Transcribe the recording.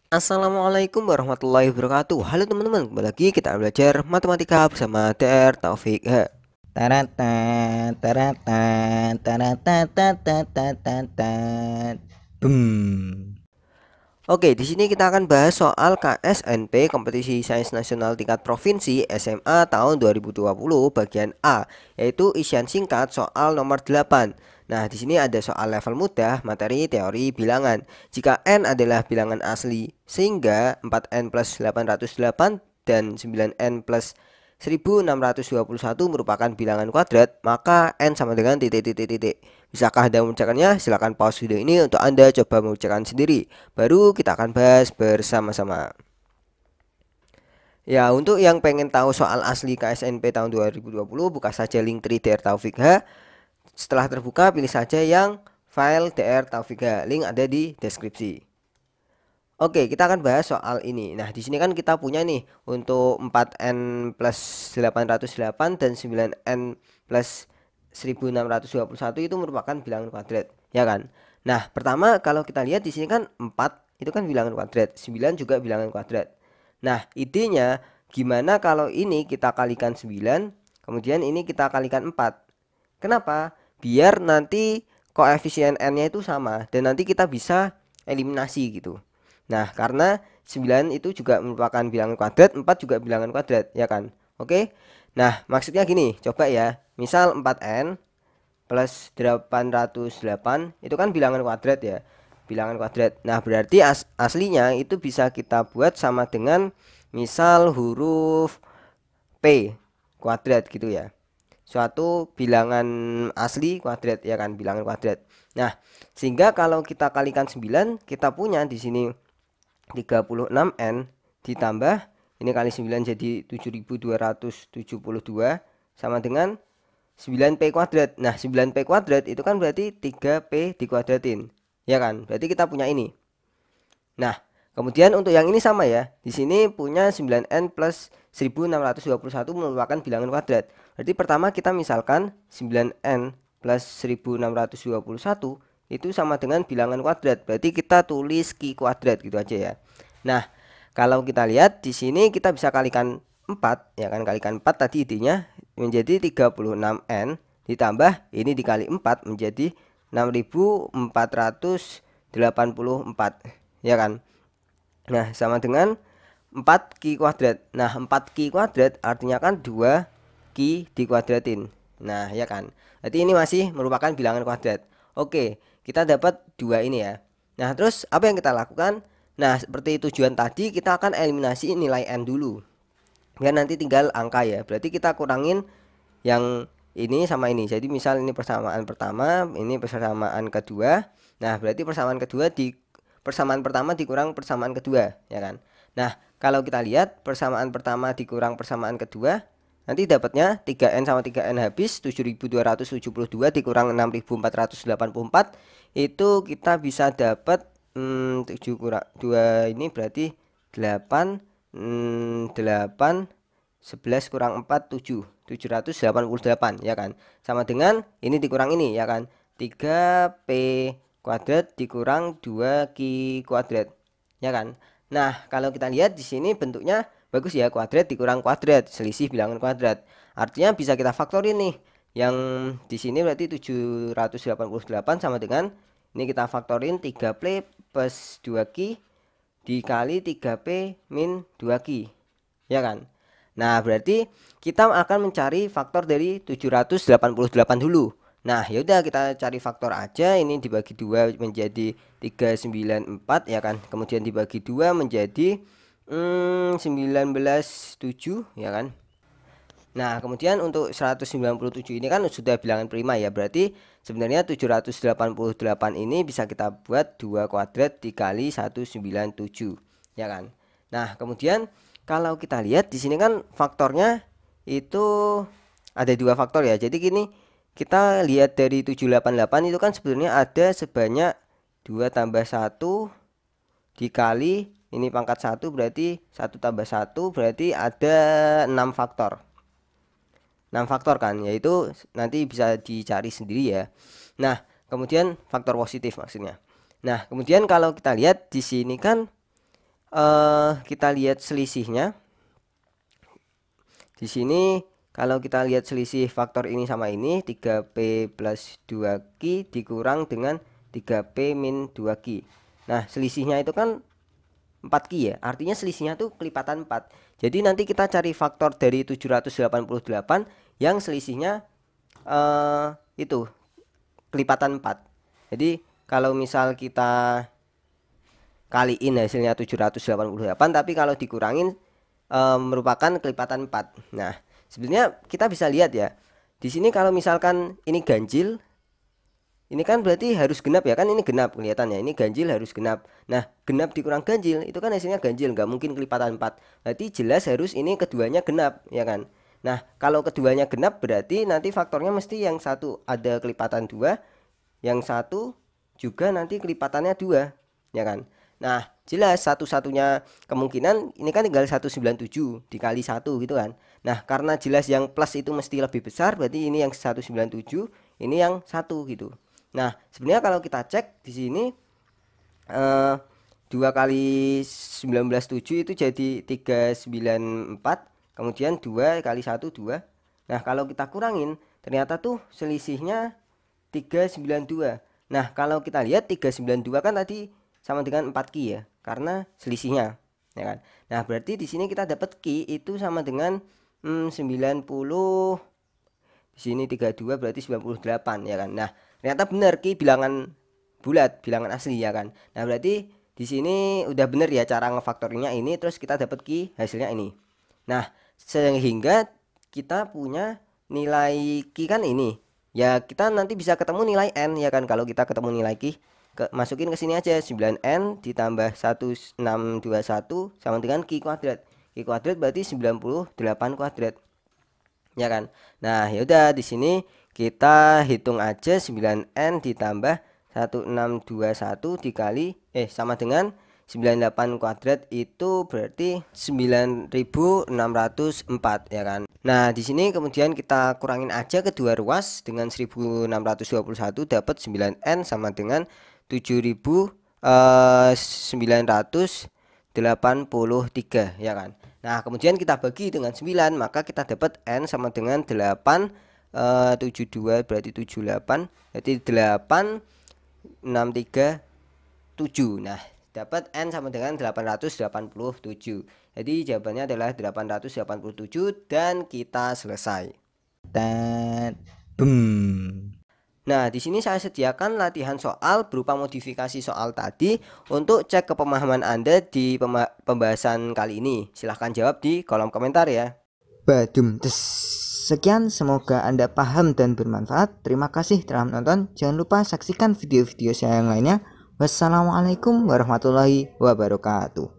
Assalamualaikum warahmatullahi wabarakatuh. Halo teman-teman, kembali lagi kita belajar matematika bersama TR Taufik. Taratan, taratan, taratatatatatatatatat. Boom. Oke, di sini kita akan bahas soal KSNP Kompetisi Sains Nasional Tingkat Provinsi SMA tahun 2020 bagian A, yaitu isian singkat soal nomor 8. Nah, di sini ada soal level mudah, materi teori bilangan. Jika n adalah bilangan asli, sehingga 4n plus 808 dan 9n plus 1621 merupakan bilangan kuadrat, maka n sama dengan titik titik titik. Bisakah Anda mengerjakannya? Silakan pause video ini untuk Anda coba mengerjakan sendiri. Baru kita akan bahas bersama-sama. Ya, untuk yang pengen tahu soal asli KSNP tahun 2020, buka saja link Tri DR Taufik H. Setelah terbuka, pilih saja yang file DR Taufik H. Link ada di deskripsi. Oke, kita akan bahas soal ini. Nah, di sini kan kita punya nih untuk 4n plus 808 dan 9n plus 1621 itu merupakan bilangan kuadrat, ya kan? Nah, pertama kalau kita lihat di sini kan 4 itu kan bilangan kuadrat, 9 juga bilangan kuadrat. Nah, idenya gimana kalau ini kita kalikan 9, kemudian ini kita kalikan 4. Kenapa? Biar nanti koefisien n-nya itu sama dan nanti kita bisa eliminasi gitu. Nah, karena 9 itu juga merupakan bilangan kuadrat, 4 juga bilangan kuadrat, ya kan? Oke. Nah, maksudnya gini, coba ya. Misal 4n plus 808 itu kan bilangan kuadrat ya. Bilangan kuadrat. Nah, berarti aslinya itu bisa kita buat sama dengan misal huruf P kuadrat gitu ya. Suatu bilangan asli kuadrat ya kan, bilangan kuadrat. Nah, sehingga kalau kita kalikan 9, kita punya di sini 36n ditambah ini kali 9 jadi 7272 sama dengan 9p kuadrat. Nah, 9p kuadrat itu kan berarti 3p dikuadratin. Ya kan? Berarti kita punya ini. Nah, kemudian untuk yang ini sama ya. Di sini punya 9n plus 1621 merupakan bilangan kuadrat. Berarti pertama kita misalkan 9n plus 1621 itu sama dengan bilangan kuadrat. Berarti kita tulis Q kuadrat gitu aja ya. Nah, kalau kita lihat di sini kita bisa kalikan 4 ya kan, kalikan 4 tadi intinya menjadi 36n ditambah ini dikali 4 menjadi 6484 ya kan. Nah, sama dengan 4Q kuadrat. Nah, 4Q kuadrat artinya kan 2Q dikuadratin. Nah, ya kan. Jadi ini masih merupakan bilangan kuadrat. Oke, kita dapat dua ini ya. Nah, terus apa yang kita lakukan? Nah, seperti tujuan tadi kita akan eliminasi nilai n dulu. Biar nanti tinggal angka ya. Berarti kita kurangin yang ini sama ini. Jadi misal ini persamaan pertama, ini persamaan kedua. Nah, berarti persamaan pertama dikurang persamaan kedua, ya kan? Nah, kalau kita lihat persamaan pertama dikurang persamaan kedua, nanti dapatnya 3n sama 3n habis, 7272 dikurang 6484 itu kita bisa dapat 7 kurang 2 ini berarti 8 8 11 kurang 4 7 788 ya kan, sama dengan ini dikurang ini ya kan, 3p kuadrat dikurang 2q kuadrat ya kan. Nah, kalau kita lihat di sini bentuknya bagus ya, kuadrat dikurang kuadrat, selisih bilangan kuadrat. Artinya bisa kita faktorin nih. Yang di sini berarti 788 sama dengan ini kita faktorin 3p plus 2q dikali 3p min 2q. Ya kan? Nah, berarti kita akan mencari faktor dari 788 dulu. Nah, yaudah kita cari faktor aja. Ini dibagi 2 menjadi 394 ya kan. Kemudian dibagi 2 menjadi 197 ya kan. Nah, kemudian untuk 197 ini kan sudah bilangan prima ya. Berarti sebenarnya 788 ini bisa kita buat 2 kuadrat dikali 197 ya kan. Nah, kemudian kalau kita lihat di sini kan faktornya itu ada dua faktor ya. Jadi gini, kita lihat dari 788 itu kan sebenarnya ada sebanyak 2 tambah 1 dikali ini pangkat 1 berarti 1 tambah 1 berarti ada 6 faktor. 6 faktor kan, yaitu nanti bisa dicari sendiri ya. Nah, kemudian faktor positif maksudnya. Nah, kemudian kalau kita lihat di sini kan kita lihat selisihnya. Di sini kalau kita lihat selisih faktor ini sama ini, 3P plus 2Q dikurang dengan 3P min 2Q. Nah, selisihnya itu kan 4Q ya. Artinya selisihnya tuh kelipatan 4. Jadi nanti kita cari faktor dari 788 yang selisihnya itu kelipatan 4. Jadi kalau misal kita kaliin hasilnya 788, tapi kalau dikurangin merupakan kelipatan 4. Nah, sebenarnya kita bisa lihat ya. Di sini kalau misalkan ini ganjil, ini kan berarti harus genap ya, kan ini genap kelihatannya. Ini ganjil harus genap. Nah, genap dikurang ganjil itu kan hasilnya ganjil, nggak mungkin kelipatan 4. Berarti jelas harus ini keduanya genap, ya kan? Nah, kalau keduanya genap berarti nanti faktornya mesti yang satu ada kelipatan 2, yang satu juga nanti kelipatannya 2, ya kan? Nah, jelas satu-satunya kemungkinan ini kan tinggal 197 dikali 1 gitu kan. Nah, karena jelas yang plus itu mesti lebih besar, berarti ini yang 197, ini yang 1 gitu. Nah, sebenarnya kalau kita cek di sini 2 kali 19,7 itu jadi 394, kemudian 2 kali 1 2. Nah, kalau kita kurangin ternyata tuh selisihnya 392. Nah, kalau kita lihat 392 kan tadi sama dengan 4Q ya, karena selisihnya, ya kan. Nah, berarti di sini kita dapat Q itu sama dengan 90. Di sini 32 berarti 98, ya kan. Nah, ternyata benar Q bilangan bulat, bilangan asli, ya kan. Nah, berarti di sini udah bener ya cara ngefaktorinya ini, terus kita dapat Q hasilnya ini. Nah, sehingga kita punya nilai Q kan ini. Ya, kita nanti bisa ketemu nilai N, ya kan, kalau kita ketemu nilai Q. Masukin ke sini aja 9N ditambah 1621 sama dengan Q kuadrat. Q kuadrat berarti 98 kuadrat. Ya kan? Nah, yaudah di sini kita hitung aja 9N ditambah 1621 dikali sama dengan 98 kuadrat itu berarti 9604, ya kan. Nah, di sini kemudian kita kurangin aja kedua ruas dengan 1621 dapat 9N sama dengan 7983, ya kan. Nah, kemudian kita bagi dengan 9, maka kita dapat N sama dengan 8, 72 berarti 78, berarti 8 637. Nah, dapat N sama dengan 887. Jadi jawabannya adalah 887 dan kita selesai. Boom. Nah, di sini saya sediakan latihan soal berupa modifikasi soal tadi untuk cek kepemahaman Anda di pembahasan kali ini. Silahkan jawab di kolom komentar ya. Badum tes. Sekian, semoga Anda paham dan bermanfaat. Terima kasih telah menonton. Jangan lupa saksikan video-video saya yang lainnya. Wassalamualaikum warahmatullahi wabarakatuh.